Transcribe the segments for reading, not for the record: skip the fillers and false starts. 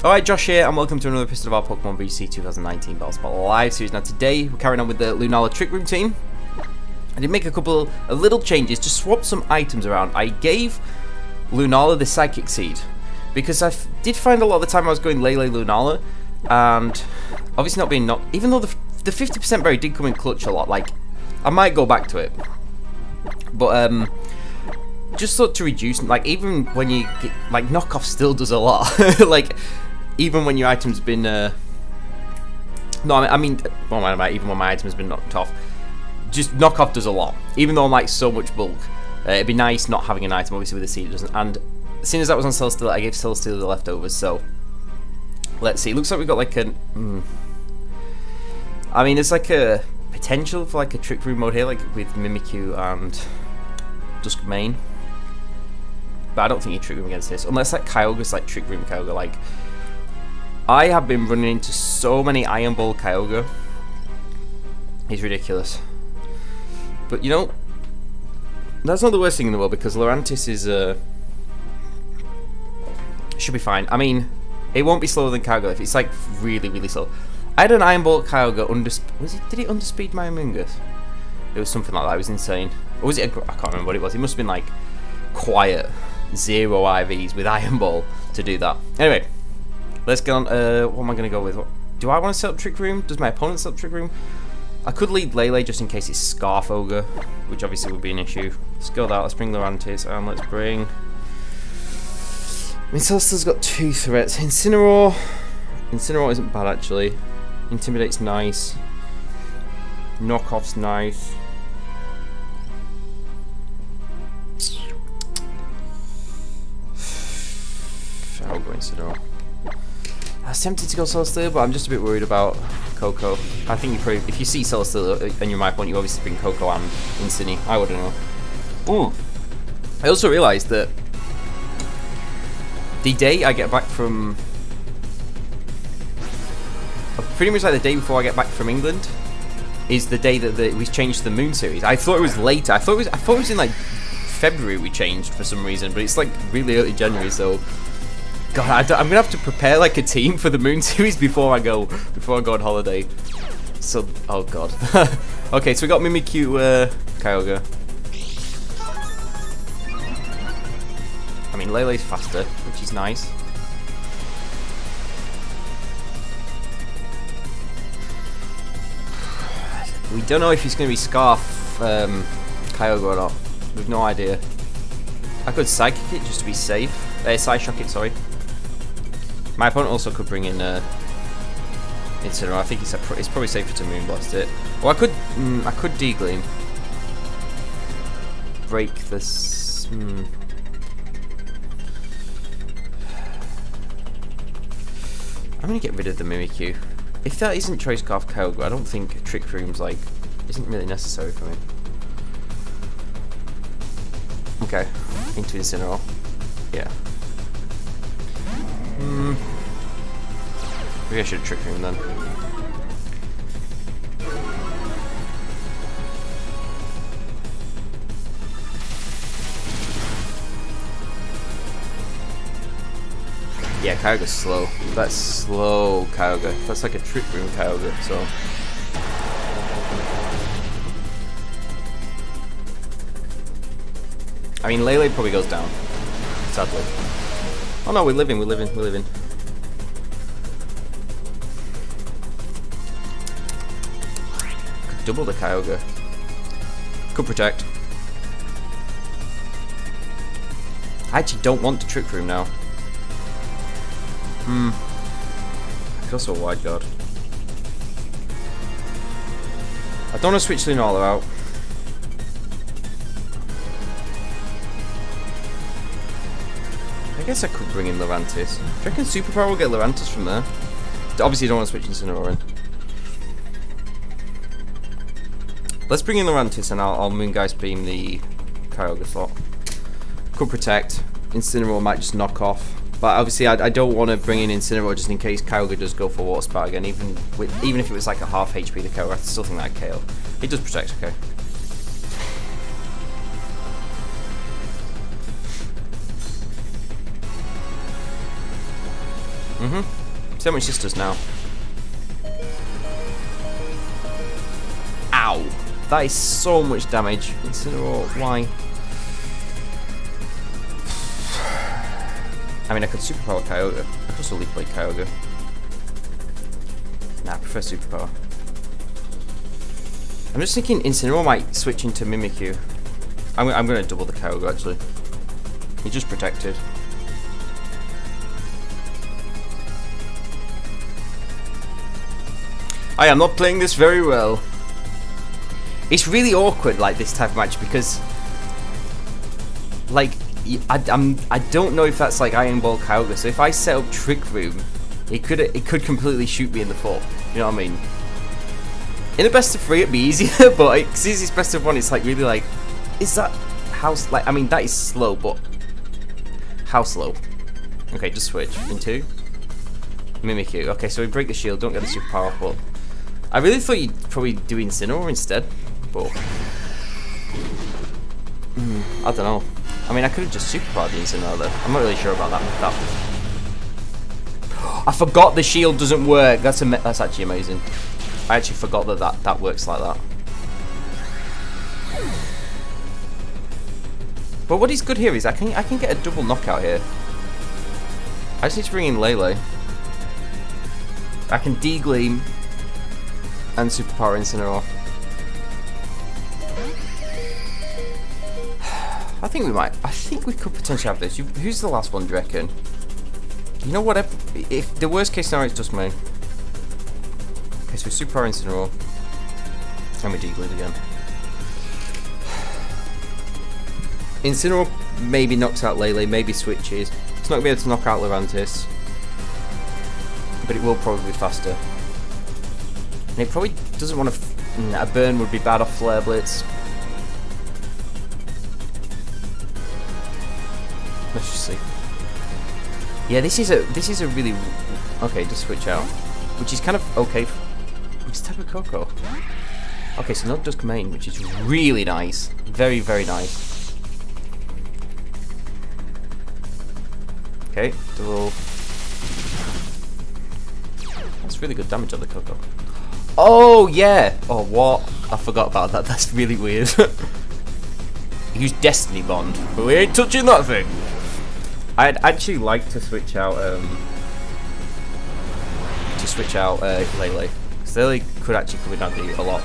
Alright, Josh here, and welcome to another episode of our Pokemon VGC 2019 Battle Spot Live series. Now today, we're carrying on with the Lunala Trick Room team. I did make a couple of little changes to swap some items around. I gave Lunala the Psychic Seed, because I did find a lot of the time I was going Lele Lunala, and obviously not being even though the 50% berry did come in clutch a lot, like, I might go back to it. But, just sort to reduce, like, even when you get, like, knockoff still does a lot. Like, even when your item's been, no, I mean, even when my item has been knocked off, just knockoff does a lot. Even though I'm, like, so much bulk, it'd be nice not having an item, obviously, with a seed, it doesn't. And as soon as that was on Celesteal, I gave Celesteal the leftovers, so let's see. It looks like we've got, like, a, I mean, there's, like, a potential for, like, a Trick Room mode here, like, with Mimikyu and Duskmane. But I don't think you Trick Room against this, unless that Kyogre's like Trick Room Kyogre. Like, I have been running into so many Iron Ball Kyogre. He's ridiculous. But you know, that's not the worst thing in the world, because Lurantis is should be fine. I mean, it won't be slower than Kyogre if it's like really, really slow. I had an Iron Ball Kyogre did it underspeed my Amoonguss? It was something like that. It was insane. Or was it I can't remember what it was. It must have been like quiet 0 IVs with Iron Ball to do that. Anyway, let's get on. What am I going to go with? Do I want to set up Trick Room? Does my opponent set up Trick Room? I could lead Lele just in case it's Scarf Ogre, which obviously would be an issue. Let's go that. Let's bring Lurantis, and let's bring. I mean, Celesteal's got 2 threats. Incineroar. Incineroar isn't bad actually. Intimidate's nice. Knockoff's nice. I'll go Incineroar. I was tempted to go Celesteal, but I'm just a bit worried about Coco. I think you probably, if you see Celesteal and you're my opponent, you obviously bring Coco and Incini. I wouldn't know. Ooh. I also realised that the day I get back from, pretty much like the day before I get back from England, is the day that we changed the Moon series. I thought it was later. I thought it was in like February we changed for some reason, but it's like really early January. So, God, I'm gonna have to prepare like a team for the Moon series before I go on holiday. So, oh God. Okay, so we got Mimikyu, Kyogre. I mean, Lele's faster, which is nice. We don't know if he's going to be Scarf Kyogre or not. We've no idea. I could Psychic it just to be safe. Psyshock it, sorry. My opponent also could bring in Incineroar. I think it's probably safer to Moonblast it. Or I could D-Gleam. Break this. I'm going to get rid of the Mimikyu. If that isn't Choice Scarf Kyogre, I don't think Trick Room's like isn't really necessary for me. Okay, into Incineroar. Yeah. Maybe I should Trick Room then. Yeah, Kyogre's slow. That's slow Kyogre. That's like a Trick Room Kyogre, so. I mean, Lele probably goes down, sadly. Oh no, we're living. Could double the Kyogre. Could protect. I actually don't want to Trick Room now. I could also Wide Guard. I don't want to switch Lunala out. I guess I could bring in Lurantis. Do you reckon Superpower will get Lurantis from there? Obviously, you don't want to switch Incineroar in. Let's bring in Lurantis and I'll Moongeist Beam the Kyogre slot. Could protect. Incineroar might just knock off. But obviously, I don't want to bring in Incineroar just in case Kyogre does go for Water Spout again. Even if it was like a half HP the Kyogre, I still think that'd KO. It does protect, okay. See how much this does now. Ow! That is so much damage. Incineroar, why? I mean, I could superpower Kyogre. I could also leaf blade Kyogre. Nah, I prefer superpower. I'm just thinking Incineroar might switch into Mimikyu. I'm going to double the Kyogre actually. He's just protected. I am not playing this very well. It's really awkward, like, this type of match, because, like, I don't know if that's like Iron Ball Kyogre. So if I set up Trick Room, it could completely shoot me in the foot. You know what I mean? In a best of 3, it'd be easier, but since it's best of 1, it's like really like, is that how like? I mean, that is slow, but how slow? Okay, just switch into Mimikyu. Okay, so we break the shield, don't get the superpower, but I really thought you'd probably do Incineroar instead, but I don't know. I mean, I could have just superpowered the Incineroar though. I'm not really sure about that. I forgot the shield doesn't work. That's actually amazing. I actually forgot that works like that. But what is good here is I can get a double knockout here. I just need to bring in Lele. I can D-Gleam and superpower Incineroar. I think we could potentially have this. Who's the last one, do you reckon? You know what? If the worst case scenario is just me. Okay, so superpower Incineroar. And we D-Gleam again. Incineroar maybe knocks out Lele, maybe switches. It's not going to be able to knock out Lurantis. But it will probably be faster. And it probably doesn't want to... a burn would be bad off Flare Blitz. Let's just see. Yeah, this is a really... Okay, just switch out. Which is kind of okay. It's Tapu Koko. Okay, so not Dusk Mane, which is really nice. Very, very nice. Okay, double... That's really good damage on the Koko. Oh, yeah! Oh, what? I forgot about that. That's really weird. Use Destiny Bond, but we ain't touching that thing. I'd actually like to switch out Lele. Because Lele could actually come in handy a lot.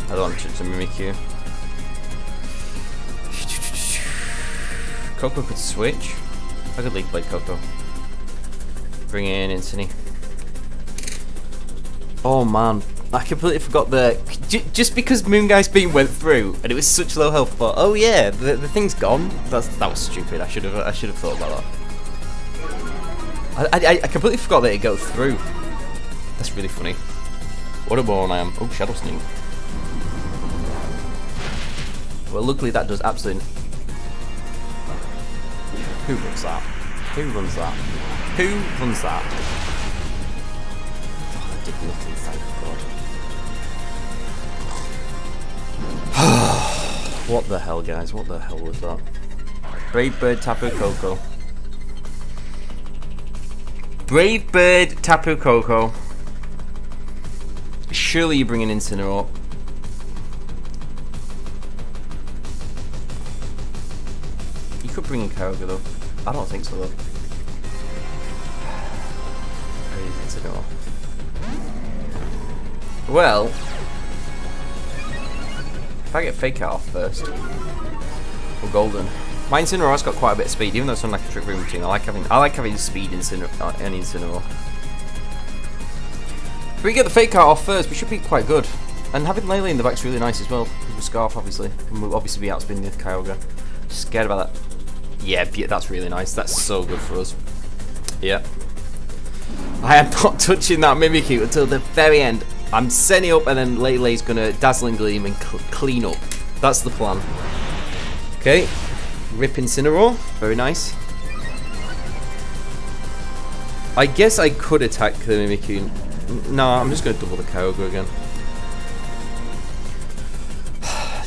I don't want to touch the Mimikyu. Koko could switch. I could Leaf Blade Koko. Bring in Incini. Oh man, I completely forgot just because Moonguy's Beam went through and it was such low health. But oh yeah, the thing's gone. That was stupid. I should have thought about that. I completely forgot that it goes through. That's really funny. What a moron I am. Oh, Shadow Sneak. Well, luckily that does absolutely. Who runs that? Who runs that? Who runs that? Oh, I did nothing, thank God. What the hell, guys? What the hell was that? Brave Bird, Tapu Koko. Brave Bird, Tapu Koko. Surely you bring in Incineroar. You could bring in Kyogre though. I don't think so though. Where is Incineroar? Well, if I get Fake Out off first, or Golden. My Incineroar's got quite a bit of speed, even though it's on like a Trick Room routine. I like having speed in Incineroar. If we get the Fake Out off first, we should be quite good. And having Lele in the back's really nice as well. With Scarf, obviously. And we'll obviously be outspinning the Kyogre. Scared about that. Yeah, that's really nice. That's so good for us. Yeah. I am not touching that Mimikyu until the very end. I'm setting up and then Lele's gonna Dazzling Gleam and clean up. That's the plan. Okay. Rip Incineroar. Very nice. I guess I could attack the Mimikyu. No, I'm just gonna double the Kyogre again.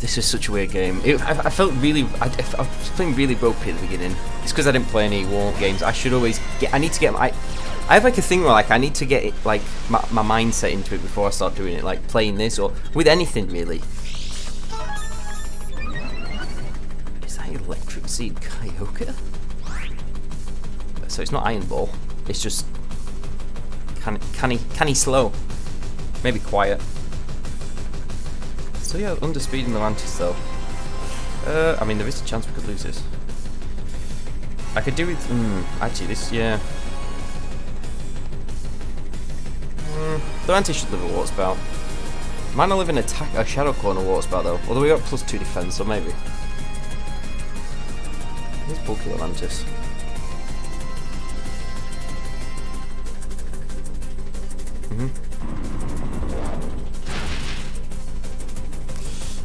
This is such a weird game. I felt really... I was playing really ropey at the beginning. It's because I didn't play any war games. I should always get... I need to get... I have like a thing where like I need to get it, like my mindset into it before I start doing it. Like playing this or with anything really. Is that Electric Seed Kyogre? So it's not Iron Ball. It's just... Can he slow? Maybe quiet. So yeah, underspeeding the Mantis though. I mean, there is a chance we could lose this. I could do with... actually, this, yeah. The Mantis should live a Water Spout. Might not live in a Shadow Claw and a Water Spout though. Although we got +2 defense, so maybe. Here's bulky the Mantis.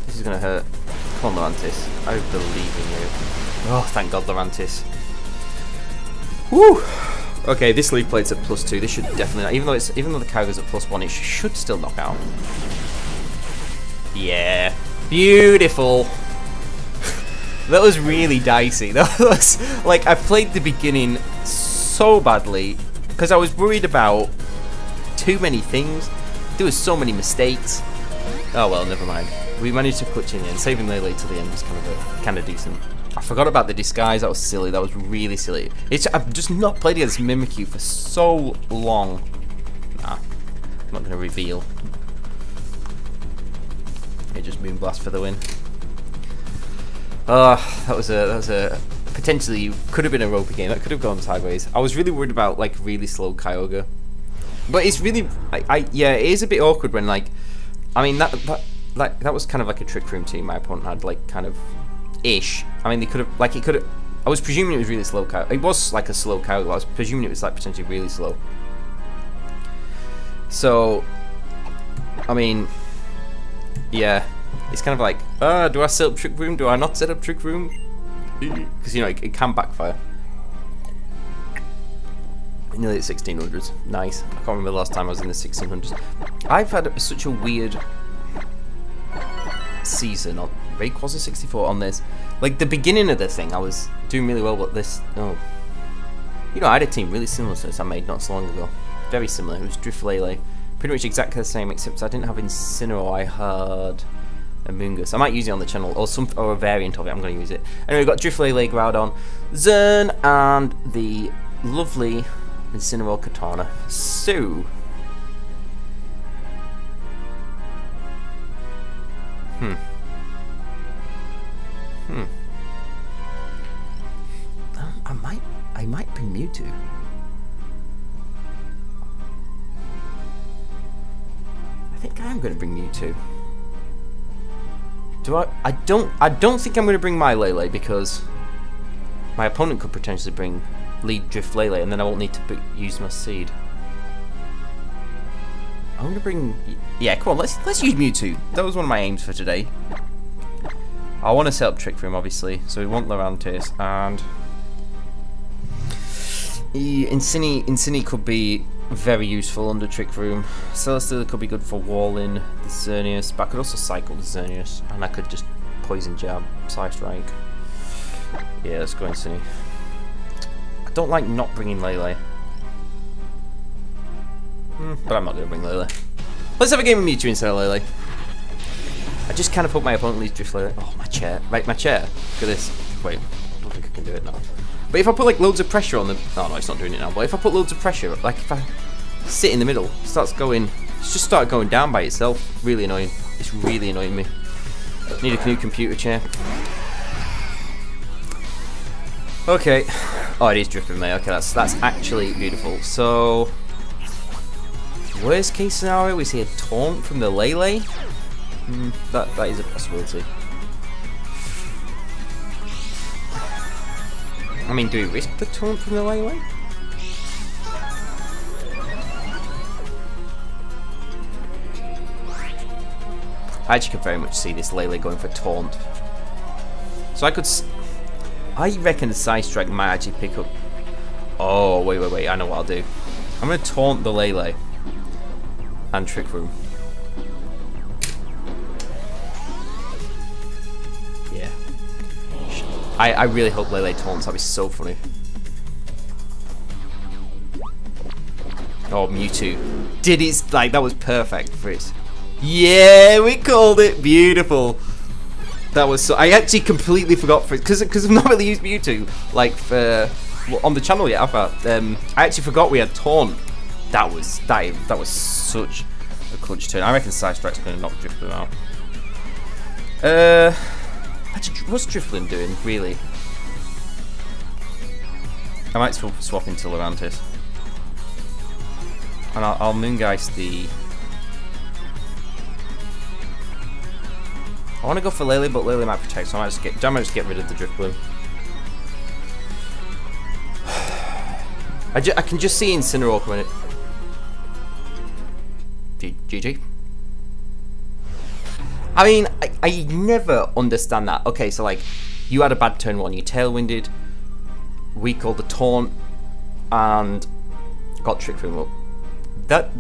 This is gonna hurt. Come on, Lurantis. I believe in you. Oh, thank God, Lurantis. Woo! Okay, this Leaf Blade's at +2. This should definitely not, even though the Kyogre's at +1, it should still knock out. Yeah, beautiful. That was really dicey. That was like I played the beginning so badly because I was worried about too many things. There was so many mistakes. Oh well, never mind. We managed to clutch in the end. Saving Lele to the end was kind of decent. I forgot about the disguise. That was silly. That was really silly. I've just not played against Mimikyu for so long. Nah, I'm not going to reveal. It just Moonblast for the win. That was a potentially could have been a ropey game. That could have gone sideways. I was really worried about like really slow Kyogre. But it's really, yeah, it is a bit awkward when like, I mean that was kind of like a Trick Room team my opponent had, like kind of ish. I mean they could have, like it could have, I was presuming it was really slow Kyogre. It was like a slow Kyogre, I was presuming it was like potentially really slow. So, I mean, yeah, it's kind of like, do I set up Trick Room? Do I not set up Trick Room? Because you know it can backfire. Nearly at 1600s. Nice. I can't remember the last time I was in the 1600s. I've had such a weird season on Rayquaza 64 on this. Like the beginning of the thing, I was doing really well, but this, oh. You know, I had a team really similar to this I made not so long ago. Very similar. It was Drifblim. Pretty much exactly the same, except I didn't have Incineroar. I had a Moongus. I might use it on the channel, or a variant of it. I'm going to use it. Anyway, we've got Drifblim, Groudon, Zern, and the lovely Incineroar Katana. So, I might bring Mewtwo. I think I am going to bring Mewtwo. I don't think I'm going to bring my Lele because my opponent could potentially lead Drift Lele, and then I won't need to use my seed. I'm going to bring... Yeah, come on, let's use Mewtwo. That was one of my aims for today. I want to set up Trick Room, obviously, so we want Lurantis, and... Incini could be very useful under Trick Room. Celesteela could be good for walling the Xerneas, but I could also cycle the Xerneas, and I could just Poison Jab, Psy Strike. Yeah, let's go Incini. I don't like not bringing Lele. But I'm not going to bring Lele. Let's have a game of Mewtwo instead of Lele. I just kind of hope my opponent leads Drift Lele. Oh, my chair. Right, my chair. Look at this. Wait, I don't think I can do it now. But if I put like loads of pressure on them... Oh, no, it's not doing it now. But if I put loads of pressure, like if I sit in the middle, it starts going... It's just started going down by itself. Really annoying. It's really annoying me. Need a new computer chair. Okay. Oh, it is Drifblim, mate. Okay, that's actually beautiful. So... Worst case scenario, we see a taunt from the Lele. That is a possibility. I mean, do we risk the taunt from the Lele? I actually could very much see this Lele going for taunt. So I reckon Psy Strike might actually pick up... Oh, wait, I know what I'll do. I'm going to taunt the Lele. And Trick Room. I really hope Lele taunts. That'd be so funny. Oh, Mewtwo. Did it, like, that was perfect for it. Yeah, we called it. Beautiful. That was so, I actually completely forgot for it, because I've not really used Mewtwo, like, for, well, on the channel yet, I actually forgot we had Taunt. That was such a clutch turn. I reckon Side Strike's going to knock Drifblim out. Actually, what's Drifblim doing, really? I might swap into Lurantis. And I'll Moongeist the... I want to go for Lele, but Lele might protect, so I might just get rid of the Drifblim. I can just see Incineroar coming in. GG. I mean, I never understand that. Okay, so like, you had a bad turn one, you tailwinded, we called the taunt, and got Trick Room up.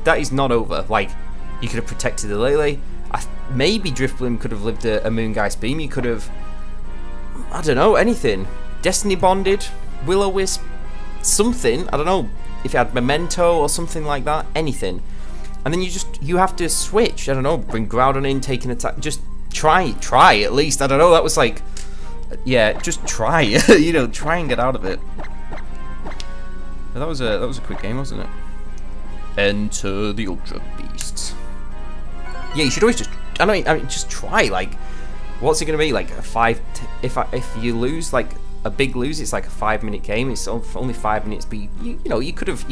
That is not over. Like, you could have protected the Lele. Maybe Drifblim could have lived a Moongeist Beam. You could have, I don't know, anything. Destiny Bonded, Will-O-Wisp, something. I don't know if you had Memento or something like that. Anything. And then you have to switch. I don't know, bring Groudon in, take an attack. Just try at least. I don't know. That was like, yeah, just try. You know, try and get out of it. But that was a quick game, wasn't it? Enter the Ultra Beasts. Yeah, you should always just, I mean, just try. Like, what's it gonna be? Like a 5? If you lose, like a big lose, it's like a 5-minute game. It's only 5 minutes. But you know, they could have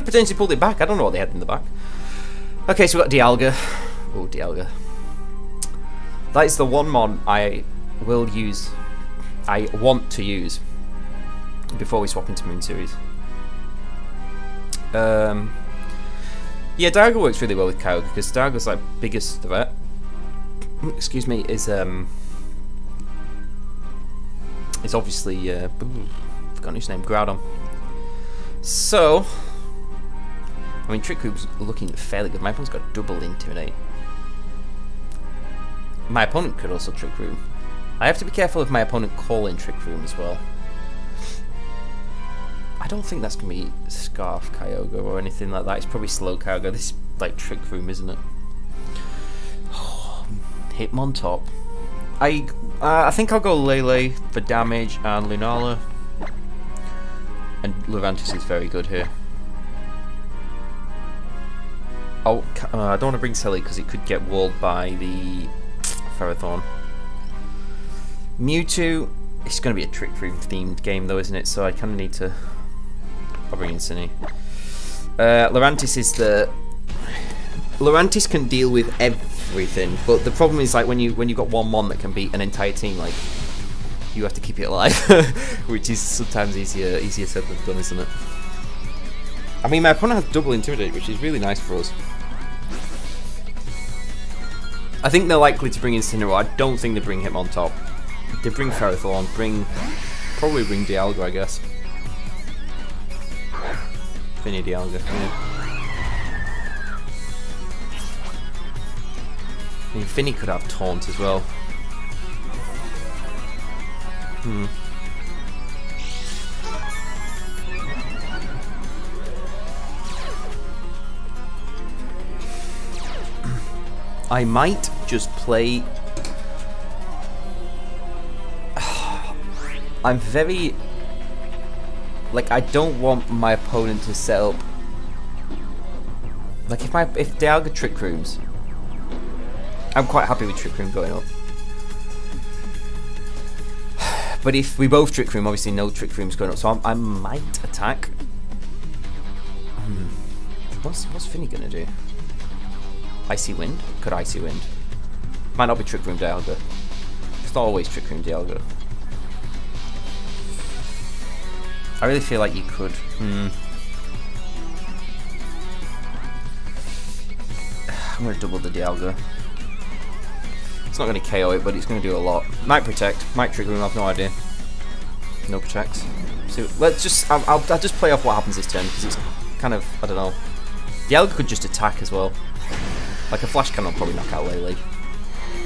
potentially pulled it back. I don't know what they had in the back. Okay, so we got Dialga. Oh, Dialga. That is the one mon I will use. I want to use before we swap into Moon Series. Yeah, Dialga works really well with Kyogre because Dialga's like biggest threat. Excuse me, is obviously forgotten his name, Groudon. So, I mean, Trick Room's looking fairly good. My opponent's got double Intimidate. My opponent could also Trick Room. I have to be careful if my opponent call in Trick Room as well. I don't think that's going to be Scarf Kyogre or anything like that. It's probably Slow Kyogre. This is like Trick Room, isn't it? Oh, Hitmontop. I think I'll go Lele for damage and Lunala. And Lurantis is very good here. Oh, I don't want to bring Selly because it could get walled by the Ferrothorn. Mewtwo. It's going to be a Trick Room themed game though, isn't it? So I kind of need to... I'll bring in Cinny. Lurantis is the... Lurantis can deal with everything, but the problem is like when you've got one mon that can beat an entire team, like you have to keep it alive, which is sometimes easier said than done, isn't it? I mean, my opponent has double Intimidate, which is really nice for us. I think they're likely to bring in Incineroar. I don't think they bring him on top. They bring Ferrothorn, probably bring Dialga, I guess. Finny Dialga, yeah. I mean, Finny could have Taunt as well. I might just play... I'm very... Like, I don't want my opponent to set up... Like, if Dialga Trick Rooms... I'm quite happy with Trick Room going up. But if we both Trick Room, obviously no Trick Room's going up, so I might attack. What's Finny gonna do? Icy Wind? Could Icy Wind. Might not be Trick Room Dialga. It's not always Trick Room Dialga. I really feel like you could. I'm gonna double the Dialga. It's not going to KO it, but it's going to do a lot. Might protect, might Trick Room, I've no idea. No protects. So let's just, I'll just play off what happens this turn, because it's kind of, I don't know. Dialga could just attack as well. Like a Flash Cannon will probably knock out Lele.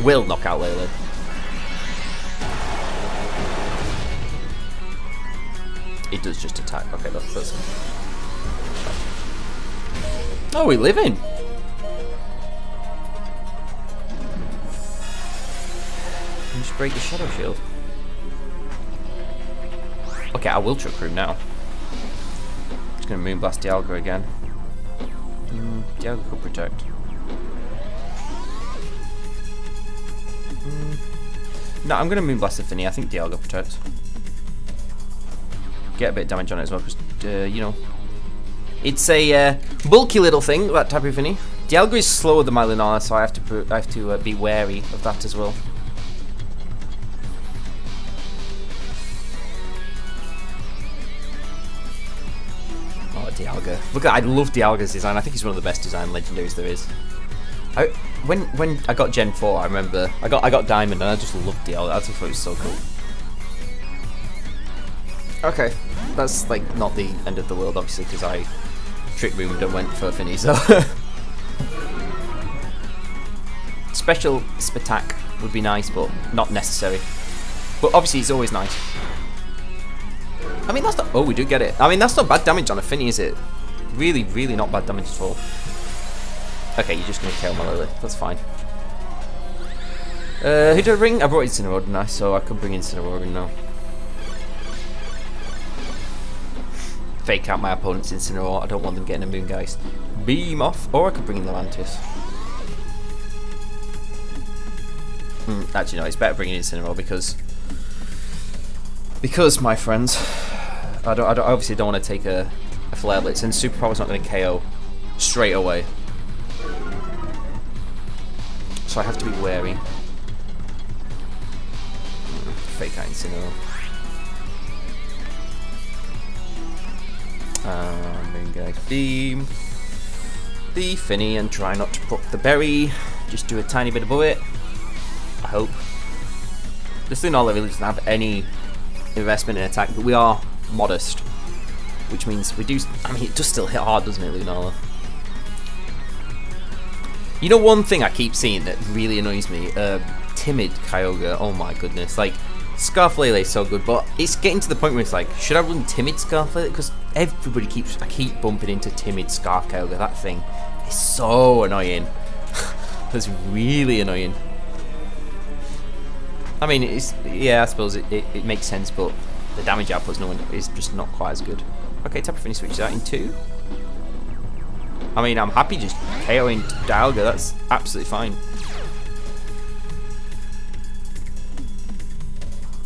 Will knock out Lele. It does just attack. Okay, that's... Oh, we live in. Just break the Shadow Shield. Okay, I will Trick Room now. Just gonna Moonblast Dialga again. Dialga could protect. No, I'm gonna Moonblast the Finny. I think Dialga protects. Get a bit of damage on it as well, because you know, it's a bulky little thing, that Tapu Fini. Dialga is slower than my Lunala, so I have to be wary of that as well. Oh, Dialga! Look, I love Dialga's design. I think he's one of the best design legendaries there is. When I got Gen 4, I remember I got Diamond, and I just loved Dialga. I just thought it was so cool. Okay, that's like not the end of the world, obviously, because I Trick Roomed and went for Finny, so special Spatak would be nice, but not necessary. But obviously, it's always nice. I mean, that's not. Oh, we do get it. I mean, that's not bad damage on a Finny, is it? Really, really not bad damage at all. Okay, you're just gonna kill my Lily. That's fine. Who did I bring? I brought Incineroar, didn't I? So I could bring Incineroar in now. Fake out my opponent's Incineroar. I don't want them getting a Moongeist beam off. Or I could bring in Levantis. Actually, no, it's better bringing Incineroar because my friends, I obviously don't want to take a Flare Blitz, and Super Power's not going to KO straight away. So I have to be wary. Fake out Incineroar. Moongeist beam the Finny and try not to proc the berry. Just do a tiny bit above it. I hope. This Lunala really doesn't have any investment in attack, but we are modest, which means we do. I mean, it does still hit hard, doesn't it, Lunala? You know, one thing I keep seeing that really annoys me: timid Kyogre. Oh my goodness! Like, Scarf Lele is so good, but it's getting to the point where it's like, should I run timid Scarf Lele? Because everybody I keep bumping into timid Scarf Kyogre. That thing is so annoying. That's really annoying. I mean, yeah, I suppose it makes sense, but the damage output is just not quite as good. Okay, Tapu Fini switches out in 2. I mean, I'm happy just KOing Dialga. That's absolutely fine.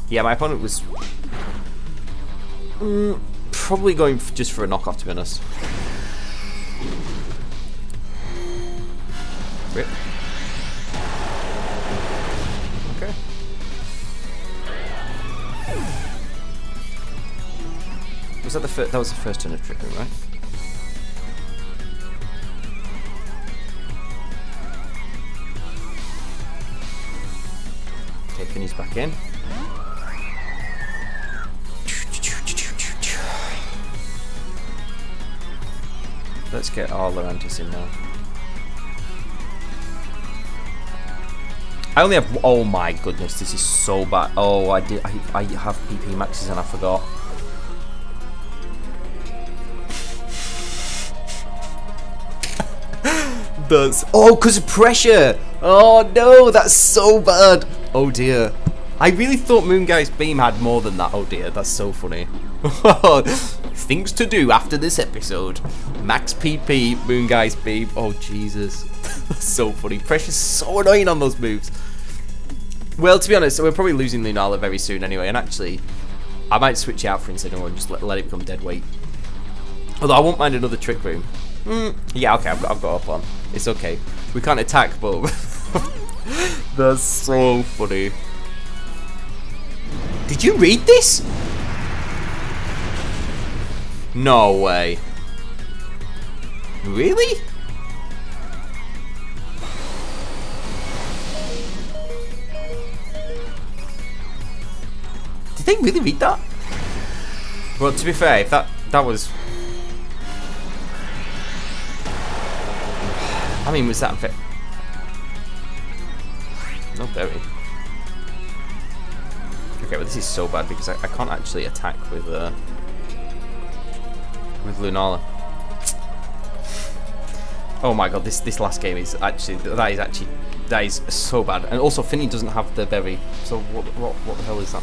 Yeah, my opponent was probably going just for a knockoff, to be honest. Rip. Okay. Was that the first? That was the first turn of Trick Room, right? Okay, Finny's back in. Let's get our Levantis in now. I only have. Oh my goodness, this is so bad. Oh, I have PP maxes and I forgot. Oh, because of pressure. Oh no, that's so bad. Oh dear. I really thought Moongeist Beam had more than that. Oh dear, that's so funny. Things to do after this episode. Max PP, Moongeist Beam. Oh Jesus. That's so funny. Pressure's so annoying on those moves. Well, to be honest, we're probably losing Lunala very soon anyway. And actually, I might switch out for Incineroar and just let it become dead weight. Although I won't mind another Trick Room. Yeah, okay, I've got a plan. It's okay. We can't attack, but that's so funny. Did you read this? No way. Really? Did they really read that? Well, to be fair, if that was... I mean, was that unfair? No berry. Okay, well this is so bad because I can't actually attack with with Lunala. Oh my god, this last game is actually that is so bad. And also Finny doesn't have the berry. So what the hell is that?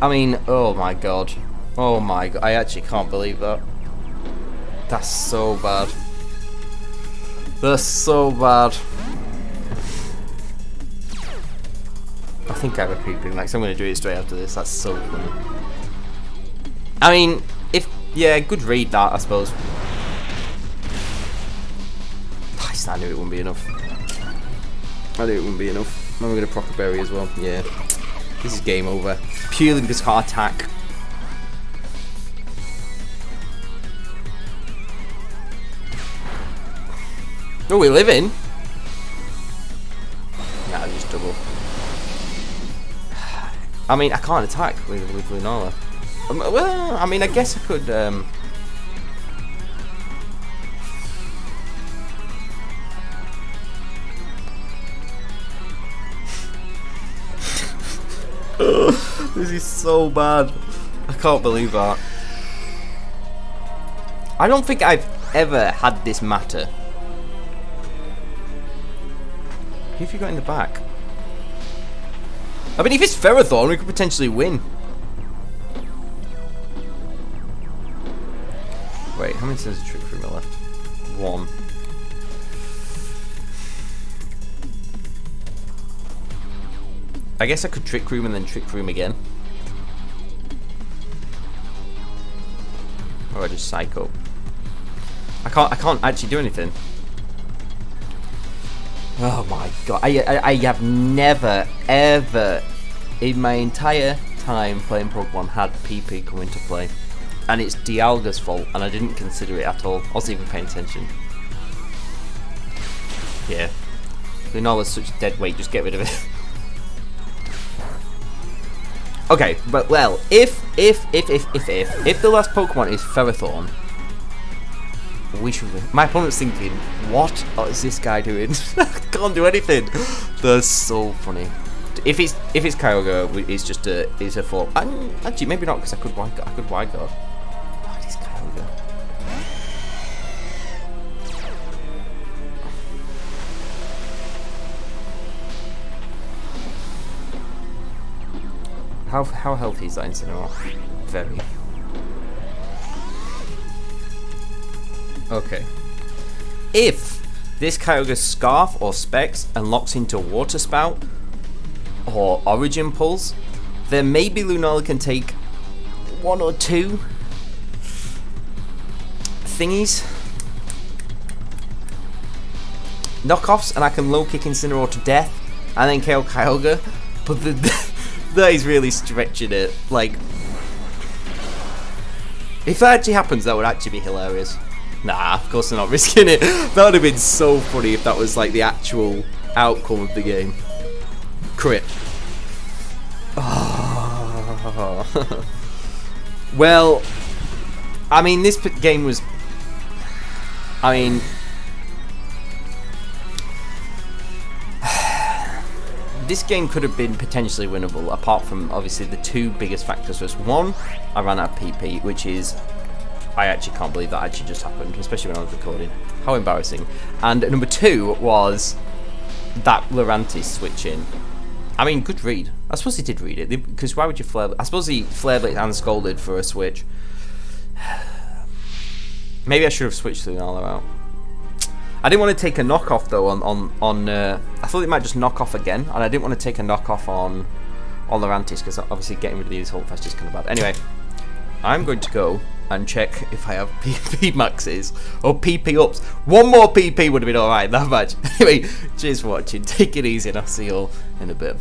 I mean, oh my god. Oh my god, I actually can't believe that. That's so bad. That's so bad. I think I have a PP max. I'm going to do it straight after this. That's so funny. I mean, yeah, good read that, I suppose. I knew it wouldn't be enough. I knew it wouldn't be enough. I'm going to proc a berry as well. Yeah. This is game over. Purely because I can't attack. Oh, we're living. Nah, just double. I mean, I can't attack with Lunala. Well, I mean, I guess I could. This is so bad. I can't believe that. I don't think I've ever had this matter. Who have you got in the back? I mean, if it's Ferrothorn, we could potentially win. Wait, how many turns of Trick Room are left? 1. I guess I could Trick Room and then Trick Room again. Or I just Psycho. I can't actually do anything. Oh my god, I have never, ever, in my entire time playing Pokemon, had PP come into play. And it's Dialga's fault, and I didn't consider it at all. I wasn't even paying attention. Yeah. Lunala's such dead weight, just get rid of it. Okay, but well, if the last Pokemon is Ferrothorn, we should win. My opponent's thinking, what is this guy doing? Can't do anything. That's so funny. If it's Kyogre, it's just it's a fault. Actually, maybe not, because I could wide guard. Oh, it is Kyogre. How healthy is that Incineroar? Very. Okay. If this Kyogre Scarf or Specs and locks into Water Spout or Origin Pulse, then maybe Lunala can take 1 or 2 thingies. Knockoffs, and I can low kick Incineroar to death and then KO Kyogre. But that is really stretching it. Like, if that actually happens, that would actually be hilarious. Nah, of course I'm not risking it. That would have been so funny if that was like the actual outcome of the game. Crit. Oh. Well, I mean, this game was... I mean... This game could have been potentially winnable, apart from obviously the 2 biggest factors was 1, I ran out of PP, which is... I actually can't believe that actually just happened, especially when I was recording. How embarrassing. And number 2 was that Lurantis switching. I mean, good read. I suppose he did read it, because why would you flare... I suppose he flare blade and scolded for a switch. Maybe I should have switched Lunala out. I didn't want to take a knockoff though on I thought it might just knock off again, and I didn't want to take a knockoff on Lurantis, because obviously getting rid of these Hold Fast is kind of bad. Anyway, I'm going to go and check if I have PP maxes or PP ups. 1 more PP would have been alright, that much. Anyway, cheers for watching, take it easy, and I'll see you all in a bit.